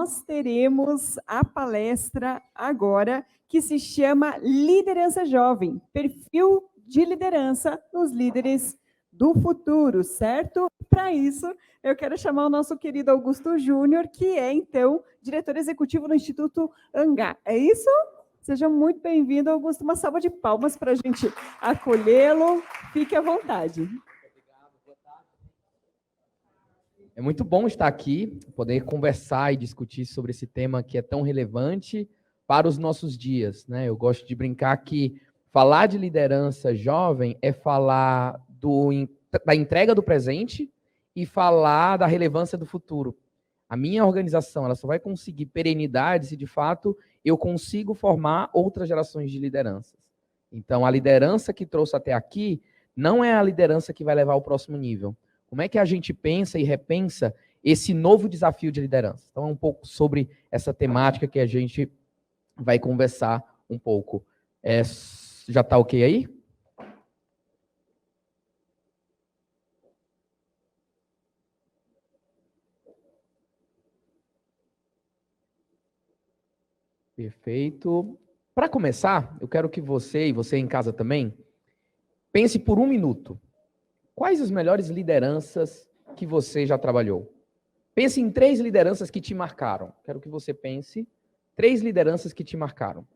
nós teremos a palestra agora que se chama Liderança Jovem, perfil de liderança nos líderes do futuro, certo? Para isso, eu quero chamar o nosso querido Augusto Júnior, que é, então, diretor executivo do Instituto Angá. É isso? Seja muito bem-vindo, Augusto. Uma salva de palmas para a gente acolhê-lo. Fique à vontade. É muito bom estar aqui, poder conversar e discutir sobre esse tema que é tão relevante para os nossos dias, né? Eu gosto de brincar que falar de liderança jovem é falar da entrega do presente e falar da relevância do futuro. A minha organização ela só vai conseguir perenidade se, de fato, eu consigo formar outras gerações de lideranças. Então, a liderança que trouxe até aqui não é a liderança que vai levar ao próximo nível. Como é que a gente pensa e repensa esse novo desafio de liderança? Então, é um pouco sobre essa temática que a gente vai conversar um pouco. Já está ok aí? Perfeito. Para começar, eu quero que você, e você em casa também, pense por um minuto. Quais as melhores lideranças que você já trabalhou? Pense em 3 lideranças que te marcaram. Quero que você pense 3 lideranças que te marcaram.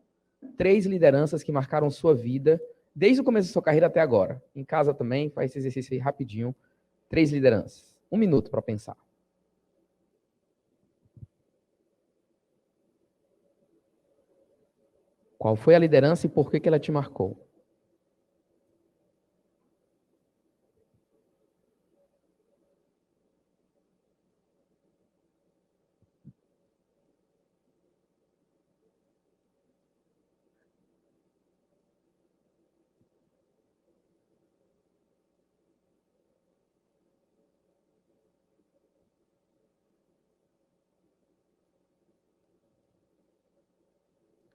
3 lideranças que marcaram sua vida, desde o começo da sua carreira até agora. Em casa também, faz esse exercício aí rapidinho. 3 lideranças. 1 minuto para pensar. Qual foi a liderança e por que ela te marcou?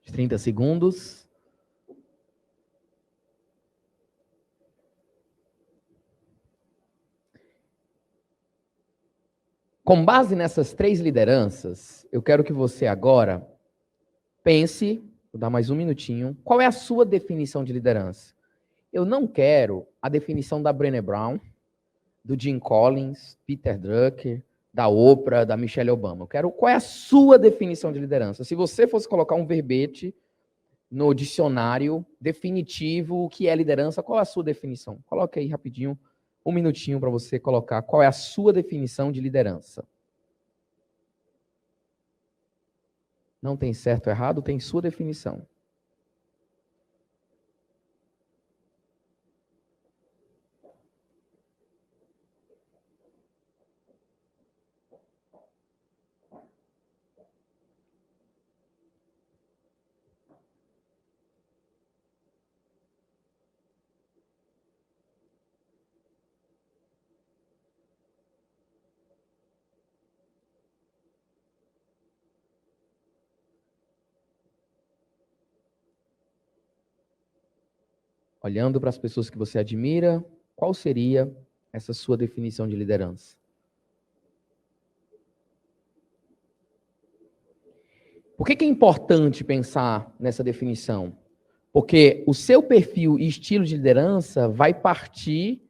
De 30 segundos. Com base nessas 3 lideranças, eu quero que você agora pense, vou dar mais um minutinho, qual é a sua definição de liderança? Eu não quero a definição da Brené Brown, do Jim Collins, Peter Drucker, da Oprah, da Michelle Obama. Eu quero qual é a sua definição de liderança. Se você fosse colocar um verbete no dicionário definitivo, o que é liderança, qual é a sua definição? Coloque aí rapidinho, um minutinho para você colocar qual é a sua definição de liderança. Não tem certo ou errado, tem sua definição. Olhando para as pessoas que você admira, qual seria essa sua definição de liderança? Por que é importante pensar nessa definição? Porque o seu perfil e estilo de liderança vai partir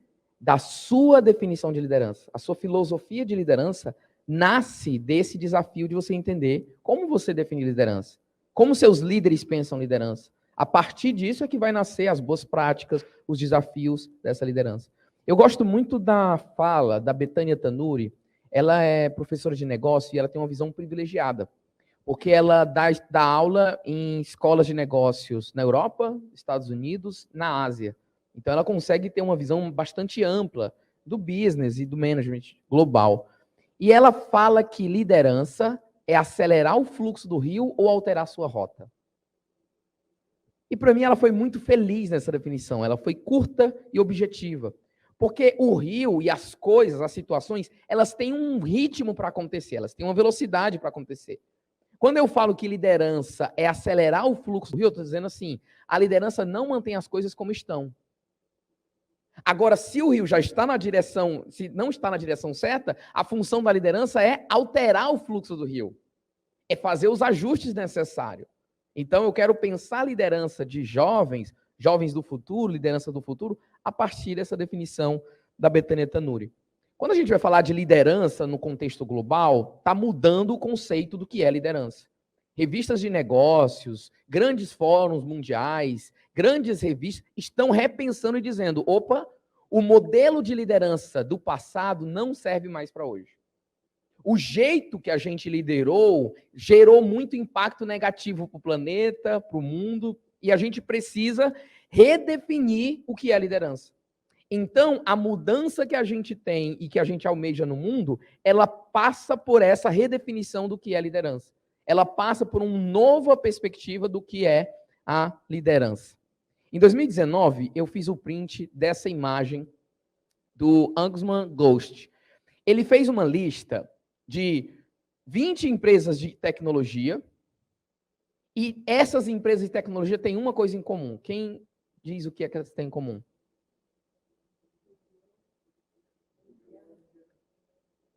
da sua definição de liderança. A sua filosofia de liderança nasce desse desafio de você entender como você define liderança, como seus líderes pensam liderança. A partir disso é que vai nascer as boas práticas, os desafios dessa liderança. Eu gosto muito da fala da Betânia Tanuri. Ela é professora de negócio e ela tem uma visão privilegiada, porque ela dá aula em escolas de negócios na Europa, Estados Unidos, na Ásia. Então, ela consegue ter uma visão bastante ampla do business e do management global. E ela fala que liderança é acelerar o fluxo do rio ou alterar sua rota. E, para mim, ela foi muito feliz nessa definição. Ela foi curta e objetiva. Porque o rio e as coisas, as situações, elas têm um ritmo para acontecer, elas têm uma velocidade para acontecer. Quando eu falo que liderança é acelerar o fluxo do rio, eu estou dizendo assim, a liderança não mantém as coisas como estão. Agora, se o rio já está na direção, se não está na direção certa, a função da liderança é alterar o fluxo do rio. é fazer os ajustes necessários. Então, eu quero pensar a liderança de jovens, jovens do futuro, liderança do futuro, a partir dessa definição da Bethânia Tanuri. Quando a gente vai falar de liderança no contexto global, está mudando o conceito do que é liderança. Revistas de negócios, grandes fóruns mundiais, grandes revistas estão repensando e dizendo, opa, o modelo de liderança do passado não serve mais para hoje. O jeito que a gente liderou gerou muito impacto negativo para o planeta, para o mundo, e a gente precisa redefinir o que é liderança. Então, a mudança que a gente tem e que a gente almeja no mundo, ela passa por essa redefinição do que é liderança. Ela passa por uma nova perspectiva do que é a liderança. Em 2019, eu fiz o print dessa imagem do Ansman Ghost. Ele fez uma lista de 20 empresas de tecnologia, e essas empresas de tecnologia têm uma coisa em comum. Quem diz o que é que elas têm em comum?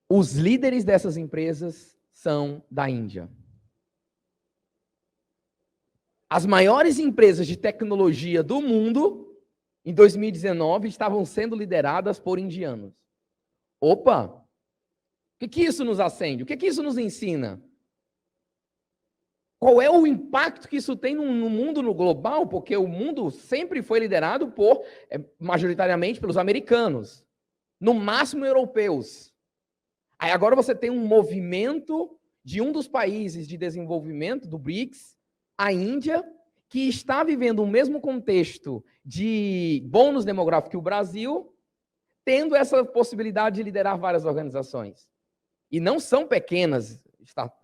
Os líderes dessas empresas são da Índia. As maiores empresas de tecnologia do mundo, em 2019, estavam sendo lideradas por indianos. Opa! O que isso nos acende? O que isso nos ensina? Qual é o impacto que isso tem no mundo, no global? Porque o mundo sempre foi liderado majoritariamente pelos americanos, no máximo europeus. Aí agora você tem um movimento de um dos países de desenvolvimento, do BRICS, a Índia, que está vivendo o mesmo contexto de bônus demográfico que o Brasil, tendo essa possibilidade de liderar várias organizações. E não são pequenas,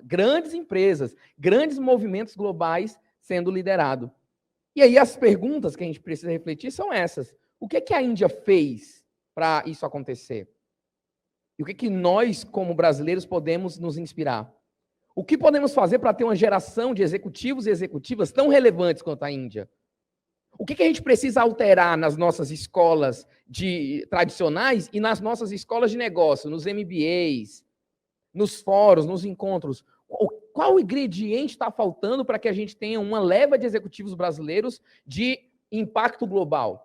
grandes empresas, grandes movimentos globais sendo liderados. E aí as perguntas que a gente precisa refletir são essas. O que a Índia fez para isso acontecer? E o que nós, como brasileiros, podemos nos inspirar? O que podemos fazer para ter uma geração de executivos e executivas tão relevantes quanto a Índia? O que a gente precisa alterar nas nossas escolas tradicionais e nas nossas escolas de negócio, nos MBAs, nos fóruns, nos encontros? Qual ingrediente está faltando para que a gente tenha uma leva de executivos brasileiros de impacto global?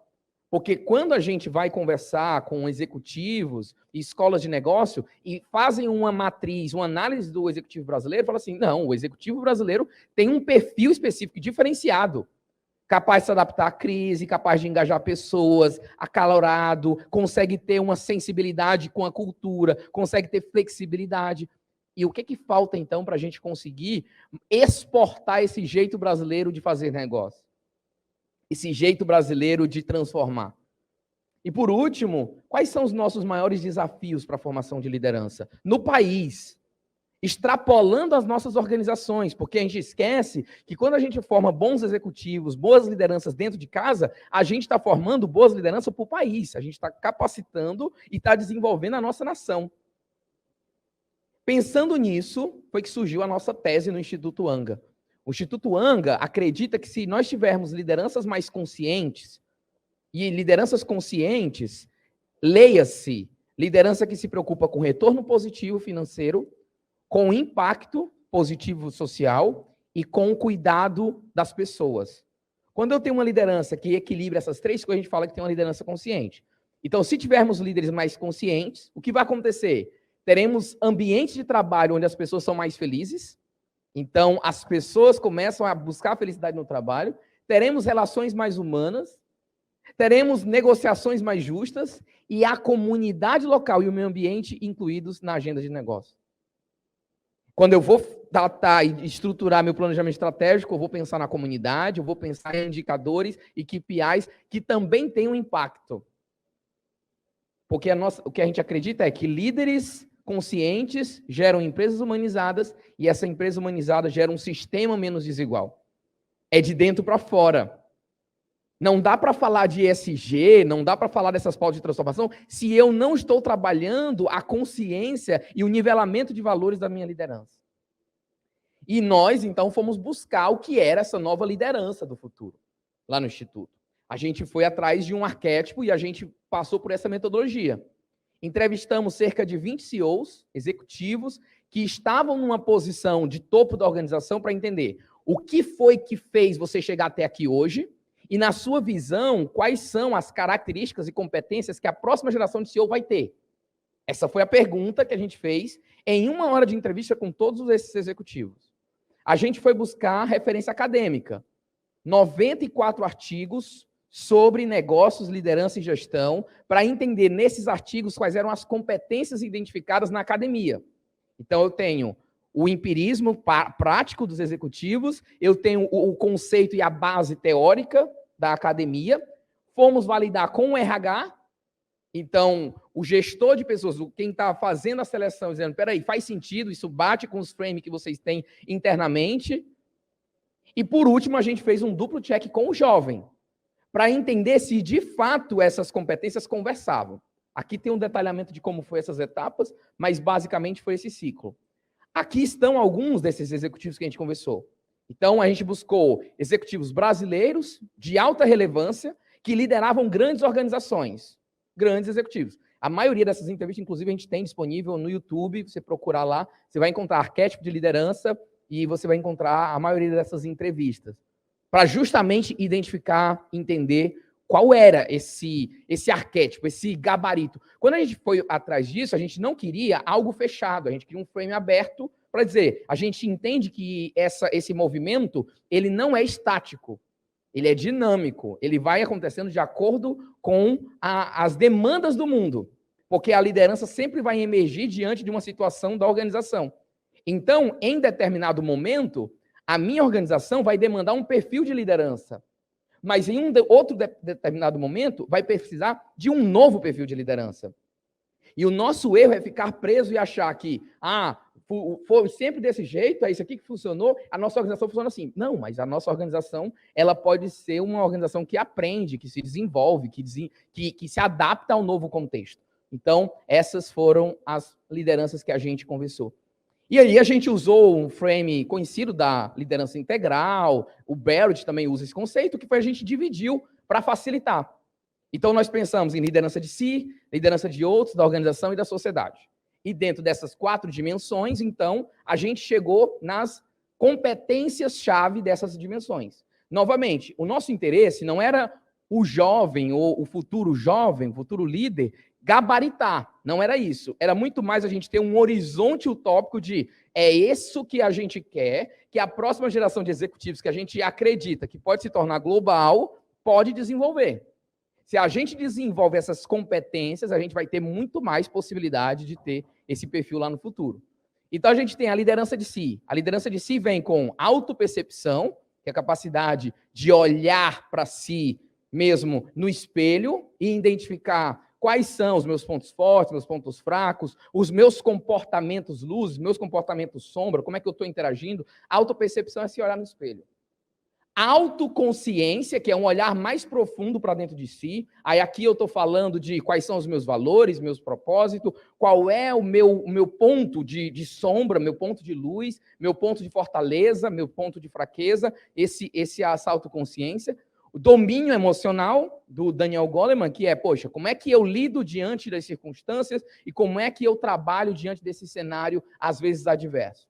Porque quando a gente vai conversar com executivos e escolas de negócio e fazem uma matriz, uma análise do executivo brasileiro, fala assim, não, o executivo brasileiro tem um perfil específico diferenciado, capaz de se adaptar à crise, capaz de engajar pessoas, acalorado, consegue ter uma sensibilidade com a cultura, consegue ter flexibilidade. E o que falta, então, para a gente conseguir exportar esse jeito brasileiro de fazer negócio? Esse jeito brasileiro de transformar? E, por último, quais são os nossos maiores desafios para a formação de liderança? No país, extrapolando as nossas organizações, porque a gente esquece que quando a gente forma bons executivos, boas lideranças dentro de casa, a gente está formando boas lideranças para o país, a gente está capacitando e está desenvolvendo a nossa nação. Pensando nisso, foi que surgiu a nossa tese no Instituto Anga. O Instituto Anga acredita que se nós tivermos lideranças mais conscientes, e lideranças conscientes, leia-se, liderança que se preocupa com retorno positivo financeiro, com impacto positivo social e com o cuidado das pessoas. Quando eu tenho uma liderança que equilibra essas três coisas, a gente fala que tem uma liderança consciente. Então, se tivermos líderes mais conscientes, o que vai acontecer? Teremos ambientes de trabalho onde as pessoas são mais felizes, então as pessoas começam a buscar felicidade no trabalho, teremos relações mais humanas, teremos negociações mais justas e a comunidade local e o meio ambiente incluídos na agenda de negócio. Quando eu vou datar e estruturar meu planejamento estratégico, eu vou pensar na comunidade, eu vou pensar em indicadores e KPIs que também têm um impacto. Porque o que a gente acredita é que líderes conscientes geram empresas humanizadas e essa empresa humanizada gera um sistema menos desigual. É de dentro para fora. Não dá para falar de ESG, não dá para falar dessas pautas de transformação se eu não estou trabalhando a consciência e o nivelamento de valores da minha liderança. E nós, então, fomos buscar o que era essa nova liderança do futuro, lá no Instituto. A gente foi atrás de um arquétipo e a gente passou por essa metodologia. Entrevistamos cerca de 20 CEOs, executivos, que estavam numa posição de topo da organização para entender o que foi que fez você chegar até aqui hoje e, na sua visão, quais são as características e competências que a próxima geração de CEO vai ter. Essa foi a pergunta que a gente fez em 1 hora de entrevista com todos esses executivos. A gente foi buscar referência acadêmica. 94 artigos sobre negócios, liderança e gestão, para entender nesses artigos quais eram as competências identificadas na academia. Então, eu tenho o empirismo prático dos executivos, eu tenho o conceito e a base teórica da academia, fomos validar com o RH, então, o gestor de pessoas, quem está fazendo a seleção, dizendo, peraí, faz sentido, isso bate com os frames que vocês têm internamente. E, por último, a gente fez um duplo check com o jovem, para entender se, de fato, essas competências conversavam. Aqui tem um detalhamento de como foi essas etapas, mas, basicamente, foi esse ciclo. Aqui estão alguns desses executivos que a gente conversou. Então, a gente buscou executivos brasileiros, de alta relevância, que lideravam grandes organizações. Grandes executivos. A maioria dessas entrevistas, inclusive, a gente tem disponível no YouTube, você procurar lá, você vai encontrar arquétipo de liderança e você vai encontrar a maioria dessas entrevistas, para justamente identificar, entender qual era esse arquétipo, esse gabarito. Quando a gente foi atrás disso, a gente não queria algo fechado, a gente queria um frame aberto para dizer, a gente entende que esse movimento, ele não é estático. Ele é dinâmico, ele vai acontecendo de acordo com as demandas do mundo, porque a liderança sempre vai emergir diante de uma situação da organização. Então, em determinado momento, a minha organização vai demandar um perfil de liderança, mas em outro determinado momento, vai precisar de um novo perfil de liderança. E o nosso erro é ficar preso e achar que, foi sempre desse jeito, é isso aqui que funcionou, a nossa organização funciona assim. Não, mas a nossa organização, ela pode ser uma organização que aprende, que se desenvolve, que se adapta ao novo contexto. Então, essas foram as lideranças que a gente conversou. E aí a gente usou um frame conhecido da liderança integral, o Barrett também usa esse conceito, que foi a gente dividiu para facilitar. Então, nós pensamos em liderança de si, liderança de outros, da organização e da sociedade. E dentro dessas 4 dimensões, então, a gente chegou nas competências-chave dessas dimensões. Novamente, o nosso interesse não era o jovem ou o futuro jovem, o futuro líder, gabaritar. Não era isso. Era muito mais a gente ter um horizonte utópico de é isso que a gente quer, que a próxima geração de executivos que a gente acredita que pode se tornar global, pode desenvolver. Se a gente desenvolve essas competências, a gente vai ter muito mais possibilidade de ter esse perfil lá no futuro. Então, a gente tem a liderança de si. A liderança de si vem com autopercepção, que é a capacidade de olhar para si mesmo no espelho e identificar quais são os meus pontos fortes, meus pontos fracos, os meus comportamentos luz, meus comportamentos sombra, como é que eu estou interagindo. A autopercepção é se olhar no espelho. Autoconsciência, que é um olhar mais profundo para dentro de si. Aí aqui eu estou falando de quais são os meus valores, meus propósitos, qual é o meu ponto de sombra, meu ponto de luz, meu ponto de fortaleza, meu ponto de fraqueza, essa autoconsciência. O domínio emocional do Daniel Goleman, que é, poxa, como é que eu lido diante das circunstâncias e como é que eu trabalho diante desse cenário, às vezes, adverso.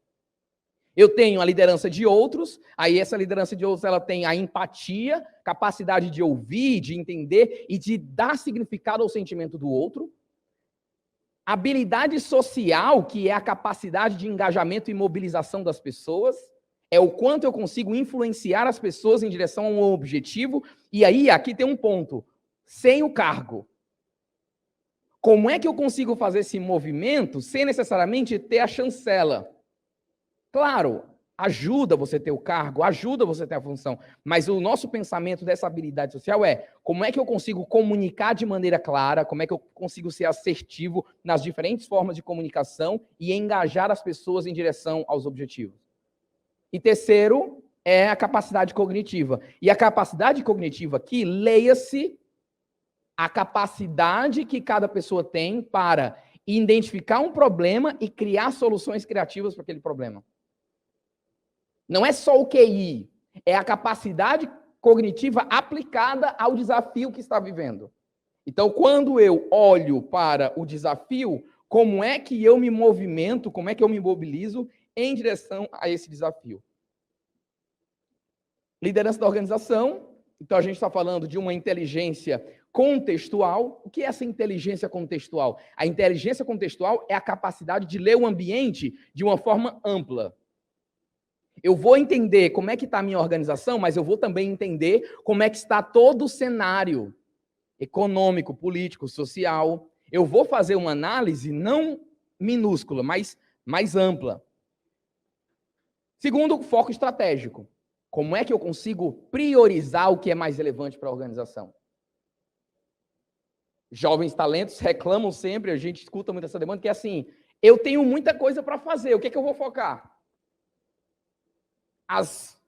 Eu tenho a liderança de outros, aí essa liderança de outros, ela tem a empatia, capacidade de ouvir, de entender e de dar significado ao sentimento do outro. Habilidade social, que é a capacidade de engajamento e mobilização das pessoas, é o quanto eu consigo influenciar as pessoas em direção a um objetivo. E aí, aqui tem um ponto, sem o cargo. Como é que eu consigo fazer esse movimento sem necessariamente ter a chancela? Claro, ajuda você ter o cargo, ajuda você ter a função, mas o nosso pensamento dessa habilidade social é como é que eu consigo comunicar de maneira clara, como é que eu consigo ser assertivo nas diferentes formas de comunicação e engajar as pessoas em direção aos objetivos. E terceiro é a capacidade cognitiva. E a capacidade cognitiva aqui, leia-se a capacidade que cada pessoa tem para identificar um problema e criar soluções criativas para aquele problema. Não é só o QI, é a capacidade cognitiva aplicada ao desafio que está vivendo. Então, quando eu olho para o desafio, como é que eu me movimento, como é que eu me mobilizo em direção a esse desafio. Liderança da organização, então a gente está falando de uma inteligência contextual. O que é essa inteligência contextual? A inteligência contextual é a capacidade de ler o ambiente de uma forma ampla. Eu vou entender como é que está a minha organização, mas eu vou também entender como é que está todo o cenário econômico, político, social. Eu vou fazer uma análise não minúscula, mas mais ampla. Segundo, foco estratégico. Como é que eu consigo priorizar o que é mais relevante para a organização? Jovens talentos reclamam sempre, a gente escuta muito essa demanda, que é assim, eu tenho muita coisa para fazer, o que é que eu vou focar? As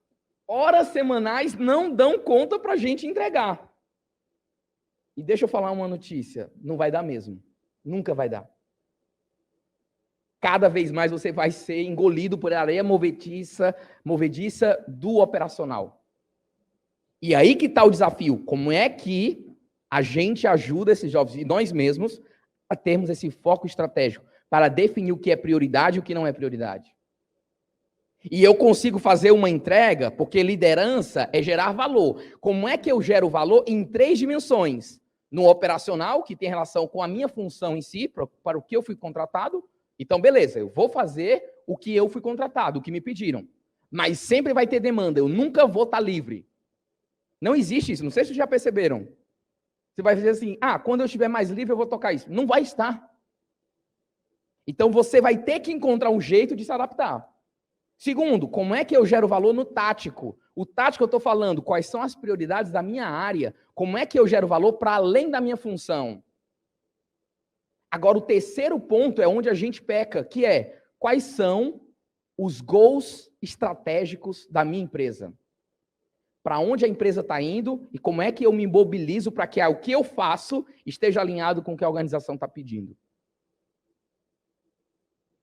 horas semanais não dão conta para a gente entregar. E deixa eu falar uma notícia, não vai dar mesmo. Nunca vai dar. Cada vez mais você vai ser engolido por areia movediça do operacional. E aí que está o desafio. Como é que a gente ajuda esses jovens e nós mesmos a termos esse foco estratégico para definir o que é prioridade e o que não é prioridade? E eu consigo fazer uma entrega, porque liderança é gerar valor. Como é que eu gero valor? Em 3 dimensões. No operacional, que tem relação com a minha função em si, para o que eu fui contratado. Então, beleza, eu vou fazer o que eu fui contratado, o que me pediram. Mas sempre vai ter demanda, eu nunca vou estar livre. Não existe isso, não sei se vocês já perceberam. Você vai dizer assim, quando eu estiver mais livre eu vou tocar isso. Não vai estar. Então, você vai ter que encontrar um jeito de se adaptar. Segundo, como é que eu gero valor no tático? O tático eu estou falando, quais são as prioridades da minha área? Como é que eu gero valor para além da minha função? Agora, o terceiro ponto é onde a gente peca, que é, quais são os goals estratégicos da minha empresa? Para onde a empresa está indo e como é que eu me mobilizo para que o que eu faço esteja alinhado com o que a organização está pedindo?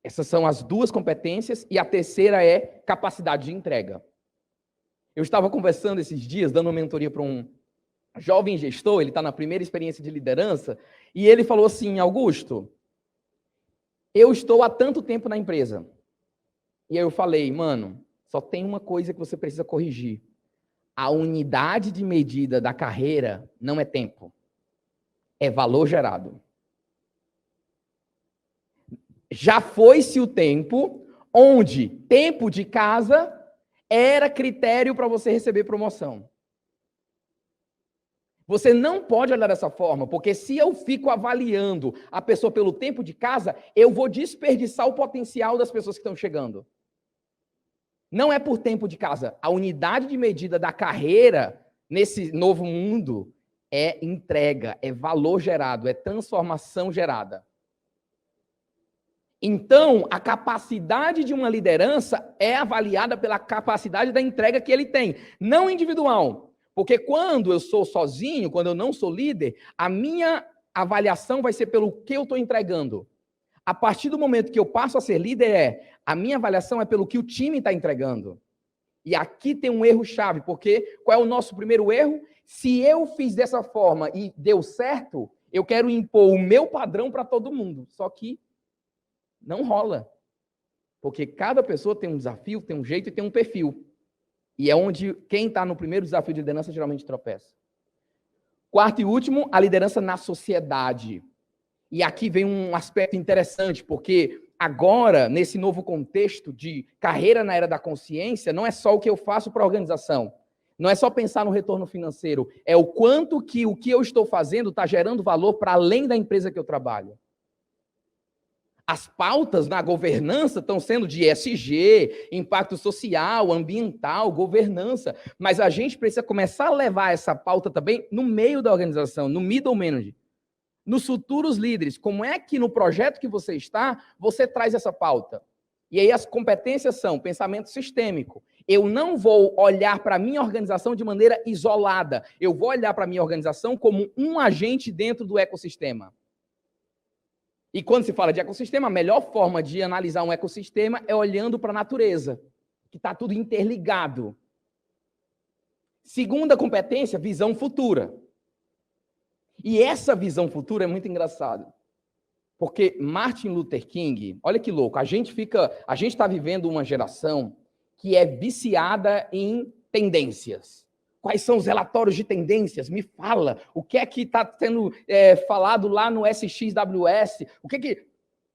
Essas são as 2 competências e a terceira é capacidade de entrega. Eu estava conversando esses dias, dando uma mentoria para um jovem gestor, ele está na primeira experiência de liderança, e ele falou assim, Augusto, eu estou há tanto tempo na empresa. E aí eu falei, mano, só tem uma coisa que você precisa corrigir. A unidade de medida da carreira não é tempo, é valor gerado. Já foi-se o tempo onde tempo de casa era critério para você receber promoção. Você não pode olhar dessa forma, porque se eu fico avaliando a pessoa pelo tempo de casa, eu vou desperdiçar o potencial das pessoas que estão chegando. Não é por tempo de casa. A unidade de medida da carreira nesse novo mundo é entrega, é valor gerado, é transformação gerada. Então, a capacidade de uma liderança é avaliada pela capacidade da entrega que ele tem, não individual. Porque quando eu sou sozinho, quando eu não sou líder, a minha avaliação vai ser pelo que eu estou entregando. A partir do momento que eu passo a ser líder, a minha avaliação é pelo que o time está entregando. E aqui tem um erro-chave, porque qual é o nosso primeiro erro? Se eu fiz dessa forma e deu certo, eu quero impor o meu padrão para todo mundo. Só que não rola. Porque cada pessoa tem um desafio, tem um jeito e tem um perfil. E é onde quem está no primeiro desafio de liderança geralmente tropeça. Quarto e último, a liderança na sociedade. E aqui vem um aspecto interessante, porque agora, nesse novo contexto de carreira na era da consciência, não é só o que eu faço para a organização. Não é só pensar no retorno financeiro. É o quanto que o que eu estou fazendo está gerando valor para além da empresa que eu trabalho. As pautas na governança estão sendo de ESG, impacto social, ambiental, governança. Mas a gente precisa começar a levar essa pauta também no meio da organização, no middle management, nos futuros líderes. Como é que no projeto que você está, você traz essa pauta? E aí as competências são pensamento sistêmico. Eu não vou olhar para a minha organização de maneira isolada. Eu vou olhar para a minha organização como um agente dentro do ecossistema. E quando se fala de ecossistema, a melhor forma de analisar um ecossistema é olhando para a natureza, que está tudo interligado. Segunda competência, visão futura. E essa visão futura é muito engraçada. Porque Martin Luther King, olha que louco, a gente está vivendo uma geração que é viciada em tendências. Quais são os relatórios de tendências? Me fala. O que é que está sendo falado lá no SXWS? O que é que...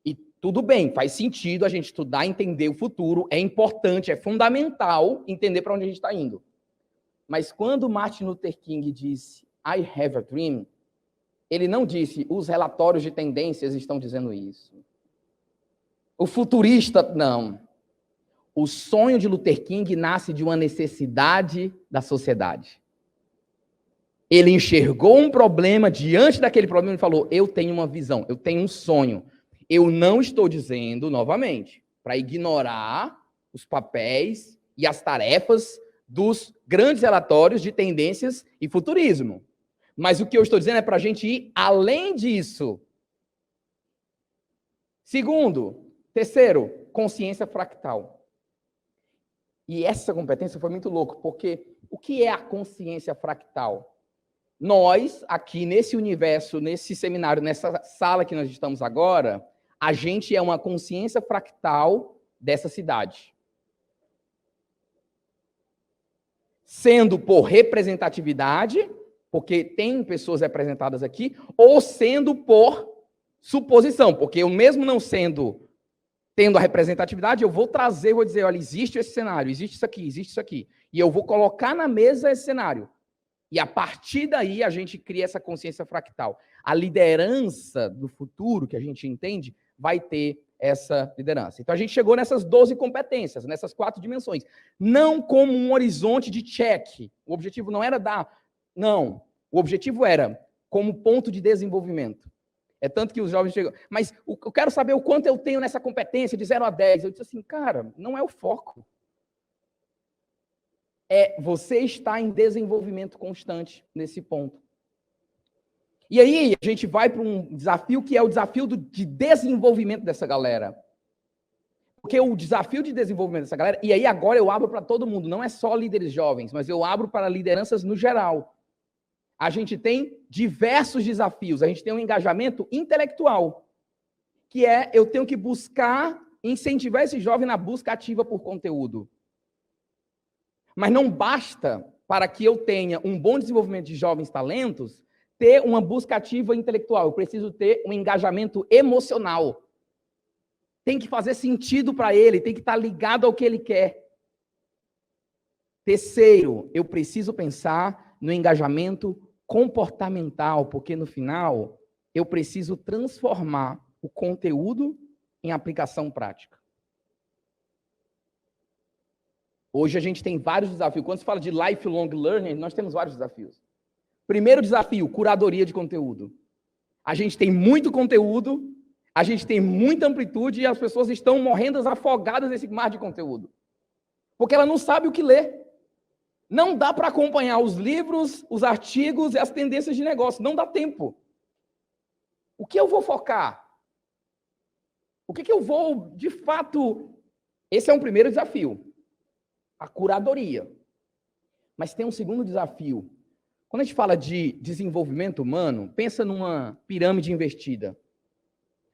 E tudo bem, faz sentido a gente estudar, entender o futuro, é importante, é fundamental entender para onde a gente está indo. Mas quando Martin Luther King disse I have a dream, ele não disse os relatórios de tendências estão dizendo isso. O futurista, não. O sonho de Luther King nasce de uma necessidade da sociedade. Ele enxergou um problema, diante daquele problema, ele falou, eu tenho uma visão, eu tenho um sonho. Eu não estou dizendo, novamente, para ignorar os papéis e as tarefas dos grandes relatórios de tendências e futurismo. Mas o que eu estou dizendo é para a gente ir além disso. Terceiro, consciência fractal. E essa competência foi muito louca, porque o que é a consciência fractal? Nós, aqui nesse universo, nesse seminário, nessa sala que nós estamos agora, a gente é uma consciência fractal dessa cidade. Sendo por representatividade, porque tem pessoas representadas aqui, ou sendo por suposição, porque eu mesmo não tendo a representatividade, eu vou trazer, vou dizer, olha, existe esse cenário, existe isso aqui, e eu vou colocar na mesa esse cenário. E a partir daí a gente cria essa consciência fractal. A liderança do futuro, que a gente entende, vai ter essa liderança. Então a gente chegou nessas 12 competências, nessas 4 dimensões. Não como um horizonte de check. O objetivo não era Não. O objetivo era como ponto de desenvolvimento. É tanto que os jovens chegam... Mas eu quero saber o quanto eu tenho nessa competência de 0 a 10. Eu disse assim, cara, não é o foco. Você está em desenvolvimento constante nesse ponto. E aí a gente vai para um desafio que é o desafio de desenvolvimento dessa galera. Porque o desafio de desenvolvimento dessa galera, e aí agora eu abro para todo mundo, não é só líderes jovens, mas eu abro para lideranças no geral. A gente tem diversos desafios, a gente tem um engajamento intelectual, que eu tenho que buscar, incentivar esse jovem na busca ativa por conteúdo. Mas não basta, para que eu tenha um bom desenvolvimento de jovens talentos, ter uma busca ativa intelectual. Eu preciso ter um engajamento emocional. Tem que fazer sentido para ele, tem que estar ligado ao que ele quer. Terceiro, eu preciso pensar no engajamento comportamental, porque no final eu preciso transformar o conteúdo em aplicação prática. Hoje a gente tem vários desafios. Quando se fala de lifelong learning, nós temos vários desafios. Primeiro desafio, curadoria de conteúdo. A gente tem muito conteúdo, a gente tem muita amplitude e as pessoas estão morrendo afogadas nesse mar de conteúdo. Porque ela não sabe o que ler. Não dá para acompanhar os livros, os artigos e as tendências de negócio. Não dá tempo. O que eu vou focar? O que eu vou, de fato... Esse é um primeiro desafio. A curadoria. Mas tem um segundo desafio. Quando a gente fala de desenvolvimento humano, pensa numa pirâmide invertida.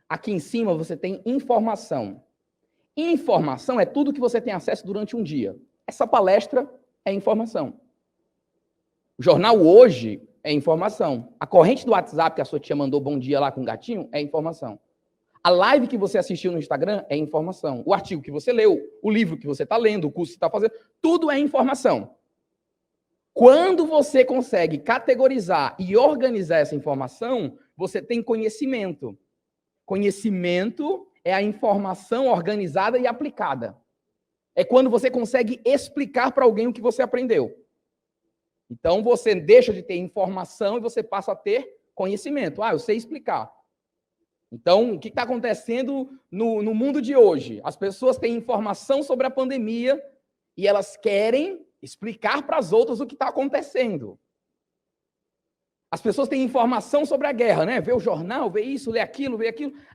Aqui em cima você tem informação. Informação é tudo que você tem acesso durante um dia. Essa palestra é informação. O jornal hoje é informação. A corrente do WhatsApp que a sua tia mandou bom dia lá com o gatinho é informação. A live que você assistiu no Instagram é informação. O artigo que você leu, o livro que você está lendo, o curso que você está fazendo, tudo é informação. Quando você consegue categorizar e organizar essa informação, você tem conhecimento. Conhecimento é a informação organizada e aplicada. É quando você consegue explicar para alguém o que você aprendeu. Então, você deixa de ter informação e você passa a ter conhecimento. Eu sei explicar. Então, o que está acontecendo no mundo de hoje? As pessoas têm informação sobre a pandemia e elas querem explicar para as outras o que está acontecendo. As pessoas têm informação sobre a guerra, né? Vê o jornal, vê isso, lê aquilo.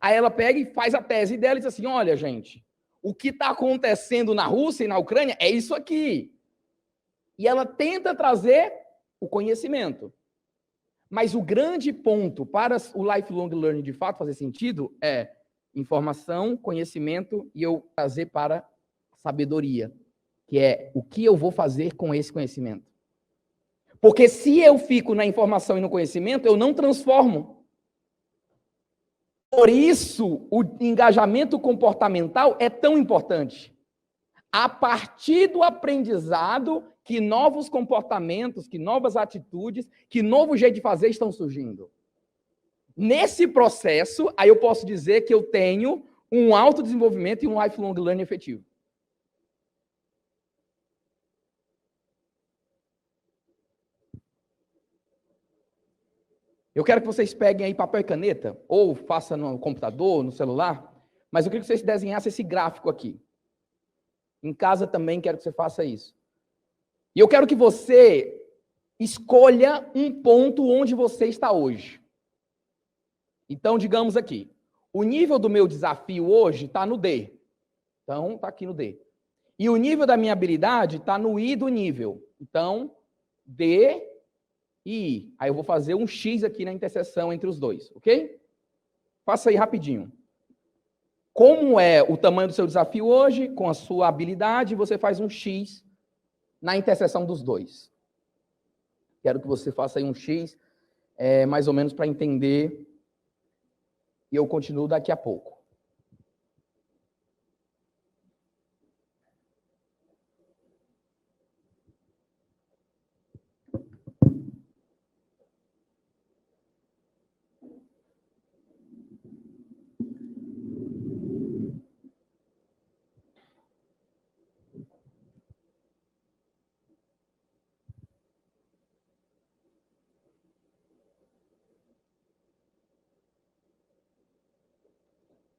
Aí ela pega e faz a tese dela e diz assim, olha, gente, o que está acontecendo na Rússia e na Ucrânia é isso aqui. E ela tenta trazer o conhecimento. Mas o grande ponto para o lifelong learning de fato fazer sentido é informação, conhecimento e eu trazer para sabedoria, que é o que eu vou fazer com esse conhecimento. Porque se eu fico na informação e no conhecimento, eu não transformo. Por isso, o engajamento comportamental é tão importante. A partir do aprendizado que novos comportamentos, que novas atitudes, que novo jeito de fazer estão surgindo. Nesse processo, aí eu posso dizer que eu tenho um autodesenvolvimento e um lifelong learning efetivo. Eu quero que vocês peguem aí papel e caneta, ou façam no computador, no celular, mas eu queria que vocês desenhassem esse gráfico aqui. Em casa também quero que você faça isso. E eu quero que você escolha um ponto onde você está hoje. Então, digamos aqui, o nível do meu desafio hoje está no D. Então, está aqui no D. E o nível da minha habilidade está no I do nível. Então, D e I. Aí eu vou fazer um X aqui na interseção entre os dois, ok? Faça aí rapidinho. Como é o tamanho do seu desafio hoje, com a sua habilidade, você faz um X na interseção dos dois. Quero que você faça aí um X, mais ou menos para entender, e eu continuo daqui a pouco.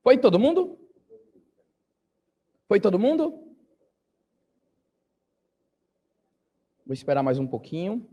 Foi todo mundo? Foi todo mundo? Vou esperar mais um pouquinho.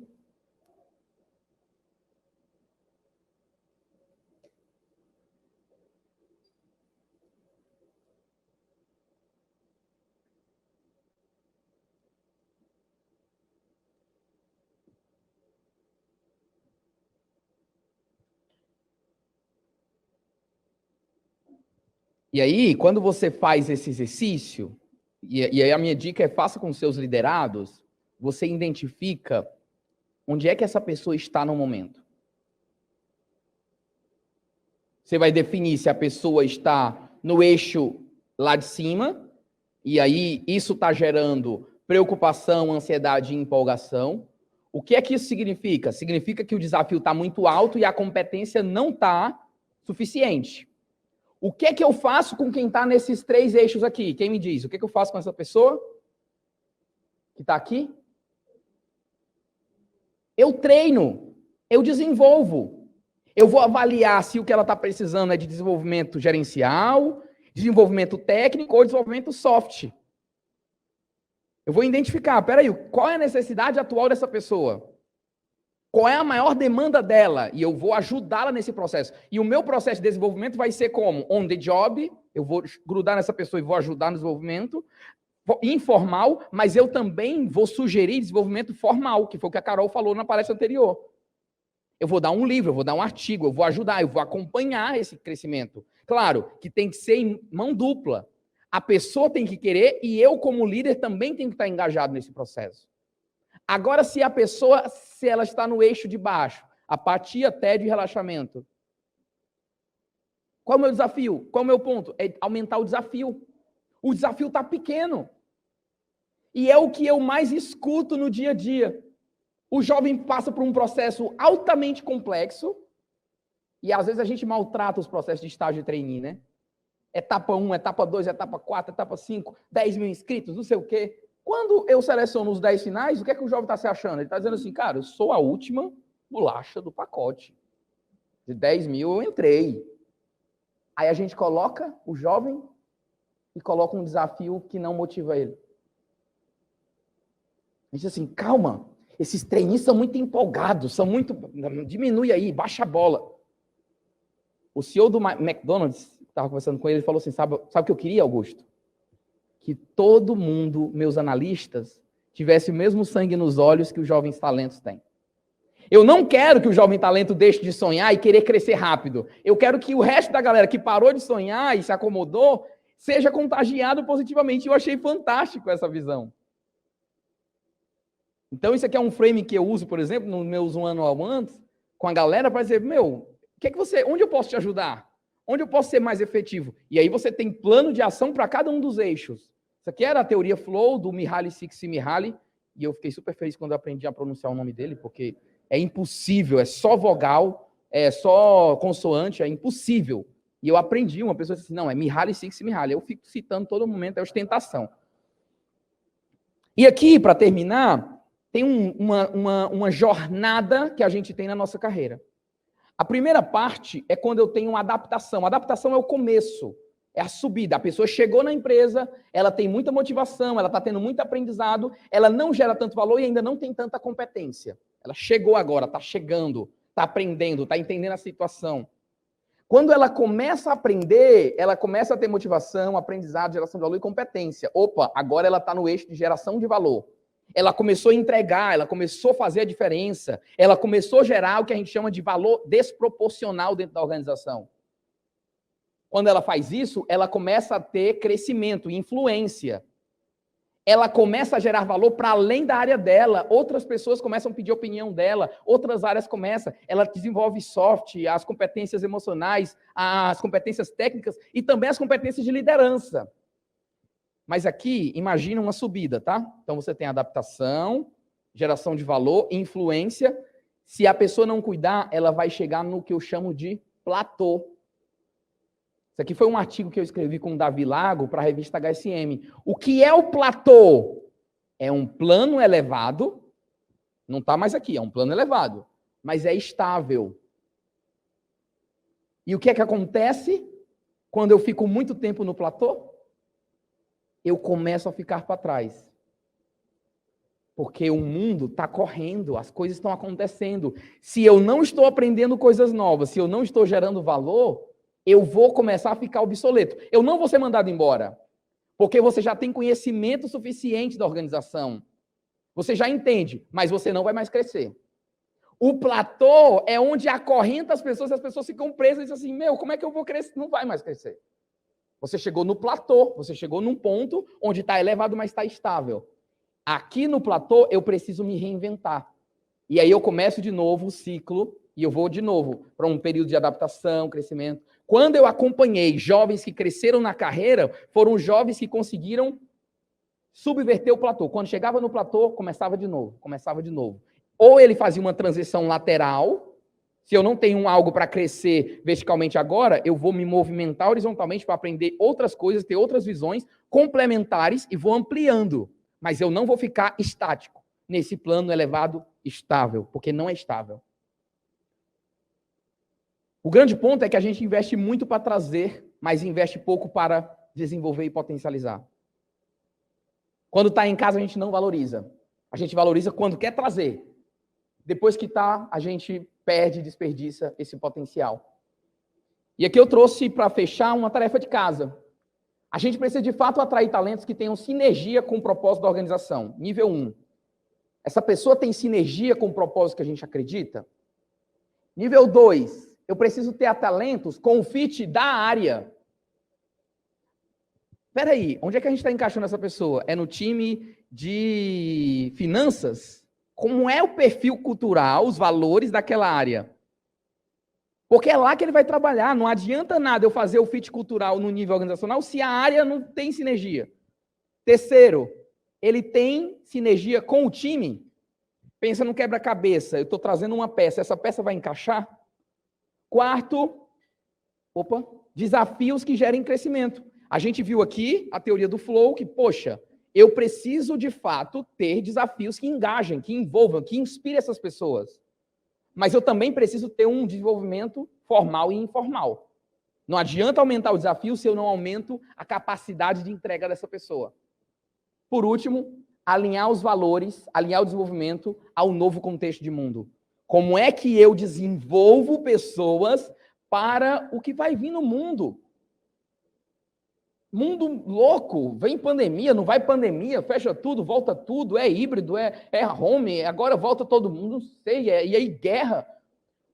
E aí, quando você faz esse exercício, e aí a minha dica é faça com seus liderados, você identifica onde é que essa pessoa está no momento. Você vai definir se a pessoa está no eixo lá de cima, e aí isso está gerando preocupação, ansiedade e empolgação. O que é que isso significa? Significa que o desafio está muito alto e a competência não está suficiente. O que é que eu faço com quem está nesses três eixos aqui? Quem me diz? O que é que eu faço com essa pessoa que está aqui? Eu treino, eu desenvolvo. Eu vou avaliar se o que ela está precisando é de desenvolvimento gerencial, desenvolvimento técnico ou desenvolvimento soft. Eu vou identificar, peraí, qual é a necessidade atual dessa pessoa? Qual é a maior demanda dela? E eu vou ajudá-la nesse processo. E o meu processo de desenvolvimento vai ser como? On the job, eu vou grudar nessa pessoa e vou ajudar no desenvolvimento informal, mas eu também vou sugerir desenvolvimento formal, que foi o que a Carol falou na palestra anterior. Eu vou dar um livro, eu vou dar um artigo, eu vou ajudar, eu vou acompanhar esse crescimento. Claro que tem que ser em mão dupla. A pessoa tem que querer e eu, como líder, também tenho que estar engajado nesse processo. Agora, se a pessoa, se ela está no eixo de baixo, apatia, tédio e relaxamento. Qual é o meu desafio? Qual é o meu ponto? É aumentar o desafio. O desafio está pequeno. E é o que eu mais escuto no dia a dia. O jovem passa por um processo altamente complexo e às vezes a gente maltrata os processos de estágio de trainee, né? Etapa 1, etapa 2, etapa 4, etapa 5, 10 mil inscritos, não sei o quê. Quando eu seleciono os 10 finais, o que é que o jovem está se achando? Ele está dizendo assim, cara, eu sou a última bolacha do pacote. De 10 mil eu entrei. Aí a gente coloca o jovem e coloca um desafio que não motiva ele. A gente diz assim, calma, esses trainees são muito empolgados, são muito... Diminui aí, baixa a bola. O CEO do McDonald's, estava conversando com ele, ele falou assim, sabe o que eu queria, Augusto? Que todo mundo, meus analistas, tivesse o mesmo sangue nos olhos que os jovens talentos têm. Eu não quero que o jovem talento deixe de sonhar e querer crescer rápido. Eu quero que o resto da galera que parou de sonhar e se acomodou seja contagiado positivamente. Eu achei fantástico essa visão. Então, isso aqui é um frame que eu uso, por exemplo, nos meus one-on-ones, com a galera, para dizer, onde eu posso te ajudar? Onde eu posso ser mais efetivo? E aí você tem plano de ação para cada um dos eixos. Isso aqui era a teoria Flow, do Mihaly Csikszentmihalyi, e eu fiquei super feliz quando eu aprendi a pronunciar o nome dele, porque é impossível, é só vogal, é só consoante, é impossível. E eu aprendi, uma pessoa disse assim, não, é Mihaly Csikszentmihalyi. Eu fico citando todo momento, é ostentação. E aqui, para terminar, tem uma jornada que a gente tem na nossa carreira. A primeira parte é quando eu tenho uma adaptação. A adaptação é o começo, é a subida. A pessoa chegou na empresa, ela tem muita motivação, ela está tendo muito aprendizado, ela não gera tanto valor e ainda não tem tanta competência. Ela chegou agora, está chegando, está aprendendo, está entendendo a situação. Quando ela começa a aprender, ela começa a ter motivação, aprendizado, geração de valor e competência. Opa, agora ela está no eixo de geração de valor. Ela começou a entregar, ela começou a fazer a diferença, ela começou a gerar o que a gente chama de valor desproporcional dentro da organização. Quando ela faz isso, ela começa a ter crescimento, influência. Ela começa a gerar valor para além da área dela, outras pessoas começam a pedir opinião dela, outras áreas começam, ela desenvolve soft, as competências emocionais, as competências técnicas e também as competências de liderança. Mas aqui, imagina uma subida, tá? Então você tem adaptação, geração de valor, influência. Se a pessoa não cuidar, ela vai chegar no que eu chamo de platô. Isso aqui foi um artigo que eu escrevi com o Davi Lago para a revista HSM. O que é o platô? É um plano elevado, não está mais aqui, é um plano elevado, mas é estável. E o que é que acontece quando eu fico muito tempo no platô? Eu começo a ficar para trás. Porque o mundo está correndo, as coisas estão acontecendo. Se eu não estou aprendendo coisas novas, se eu não estou gerando valor, eu vou começar a ficar obsoleto. Eu não vou ser mandado embora, porque você já tem conhecimento suficiente da organização. Você já entende, mas você não vai mais crescer. O platô é onde acorrenta as pessoas e as pessoas ficam presas e dizem assim, como é que eu vou crescer? Não vai mais crescer. Você chegou no platô, você chegou num ponto onde está elevado, mas está estável. Aqui no platô, eu preciso me reinventar. E aí eu começo de novo o ciclo e eu vou de novo para um período de adaptação, crescimento. Quando eu acompanhei jovens que cresceram na carreira, foram jovens que conseguiram subverter o platô. Quando chegava no platô, começava de novo. Ou ele fazia uma transição lateral. Se eu não tenho algo para crescer verticalmente agora, eu vou me movimentar horizontalmente para aprender outras coisas, ter outras visões complementares e vou ampliando. Mas eu não vou ficar estático nesse plano elevado estável, porque não é estável. O grande ponto é que a gente investe muito para trazer, mas investe pouco para desenvolver e potencializar. Quando está em casa, a gente não valoriza. A gente valoriza quando quer trazer. Depois que está, a gente perde, desperdiça esse potencial. E aqui eu trouxe para fechar uma tarefa de casa. A gente precisa, de fato, atrair talentos que tenham sinergia com o propósito da organização. Nível 1. Essa pessoa tem sinergia com o propósito que a gente acredita? Nível 2. Eu preciso ter talentos com o fit da área. Espera aí, onde é que a gente está encaixando essa pessoa? É no time de finanças? Como é o perfil cultural, os valores daquela área? Porque é lá que ele vai trabalhar. Não adianta nada eu fazer o fit cultural no nível organizacional se a área não tem sinergia. Terceiro, ele tem sinergia com o time? Pensa no quebra-cabeça. Eu estou trazendo uma peça. Essa peça vai encaixar? Quarto, desafios que gerem crescimento. A gente viu aqui a teoria do flow, que, poxa, eu preciso, de fato, ter desafios que engajem, que envolvam, que inspirem essas pessoas. Mas eu também preciso ter um desenvolvimento formal e informal. Não adianta aumentar o desafio se eu não aumento a capacidade de entrega dessa pessoa. Por último, alinhar os valores, alinhar o desenvolvimento ao novo contexto de mundo. Como é que eu desenvolvo pessoas para o que vai vir no mundo? mundo louco, vem pandemia, não vai pandemia, fecha tudo, volta tudo, é híbrido, é home, agora volta todo mundo, não sei, e aí guerra.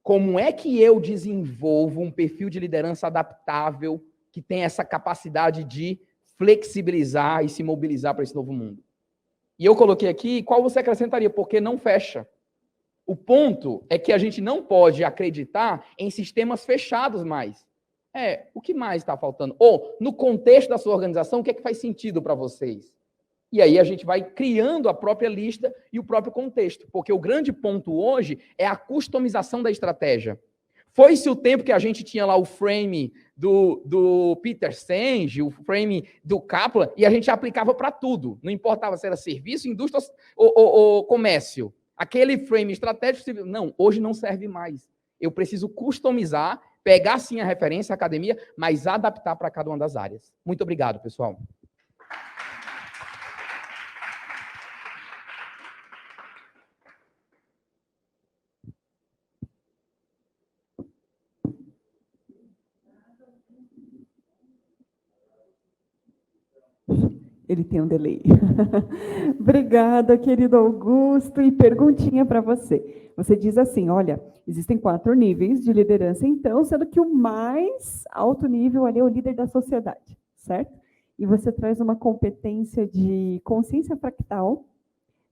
Como é que eu desenvolvo um perfil de liderança adaptável que tem essa capacidade de flexibilizar e se mobilizar para esse novo mundo? E eu coloquei aqui, qual você acrescentaria? Porque não fecha. O ponto é que a gente não pode acreditar em sistemas fechados mais. O que mais está faltando? Ou, no contexto da sua organização, o que é que faz sentido para vocês? E aí a gente vai criando a própria lista e o próprio contexto. Porque o grande ponto hoje é a customização da estratégia. Foi-se o tempo que a gente tinha lá o frame do Peter Senge, o frame do Kaplan, e a gente aplicava para tudo. Não importava se era serviço, indústria ou comércio. Aquele frame estratégico, não, hoje não serve mais. Eu preciso customizar, pegar sim a referência, a academia, mas adaptar para cada uma das áreas. Muito obrigado, pessoal. Ele tem um delay. Obrigada, querido Augusto. E perguntinha para você. Você diz assim, olha, existem 4 níveis de liderança, então, sendo que o mais alto nível ali é o líder da sociedade, certo? E você traz uma competência de consciência fractal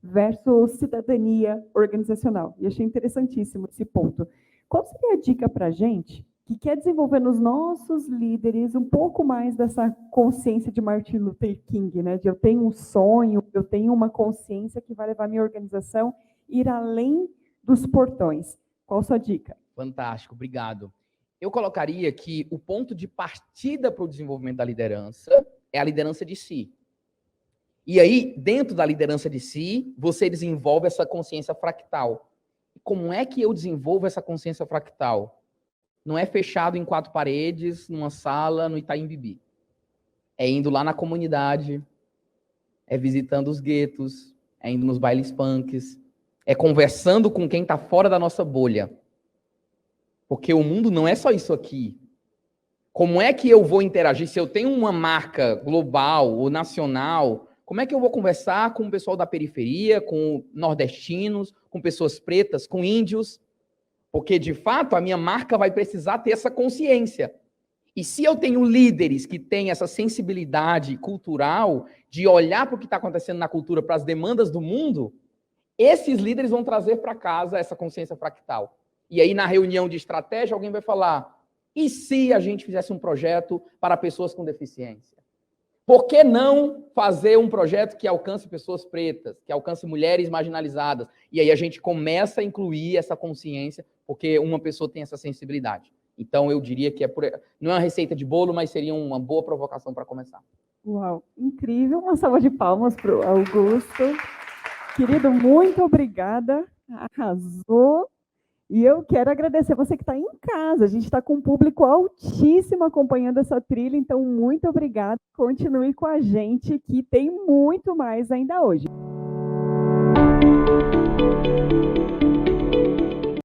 versus cidadania organizacional. E achei interessantíssimo esse ponto. Qual seria a dica para a gente que quer desenvolver nos nossos líderes um pouco mais dessa consciência de Martin Luther King, né? De eu tenho um sonho, eu tenho uma consciência que vai levar a minha organização a ir além dos portões. Qual a sua dica? Fantástico, obrigado. Eu colocaria que o ponto de partida para o desenvolvimento da liderança é a liderança de si. E aí, dentro da liderança de si, você desenvolve essa consciência fractal. Como é que eu desenvolvo essa consciência fractal? Não é fechado em 4 paredes, numa sala, no Itaim Bibi. É indo lá na comunidade, é visitando os guetos, é indo nos bailes punks, é conversando com quem está fora da nossa bolha. Porque o mundo não é só isso aqui. Como é que eu vou interagir? Se eu tenho uma marca global ou nacional, como é que eu vou conversar com o pessoal da periferia, com nordestinos, com pessoas pretas, com índios? Porque, de fato, a minha marca vai precisar ter essa consciência. E se eu tenho líderes que têm essa sensibilidade cultural de olhar para o que está acontecendo na cultura, para as demandas do mundo, esses líderes vão trazer para casa essa consciência fractal. E aí, na reunião de estratégia, alguém vai falar, e se a gente fizesse um projeto para pessoas com deficiência? Por que não fazer um projeto que alcance pessoas pretas, que alcance mulheres marginalizadas? E aí a gente começa a incluir essa consciência, porque uma pessoa tem essa sensibilidade. Então, eu diria que não é uma receita de bolo, mas seria uma boa provocação para começar. Uau, incrível. Uma salva de palmas para o Augusto. Querido, muito obrigada. Arrasou. E eu quero agradecer você que está em casa. A gente está com um público altíssimo acompanhando essa trilha, então muito obrigada. Continue com a gente, que tem muito mais ainda hoje.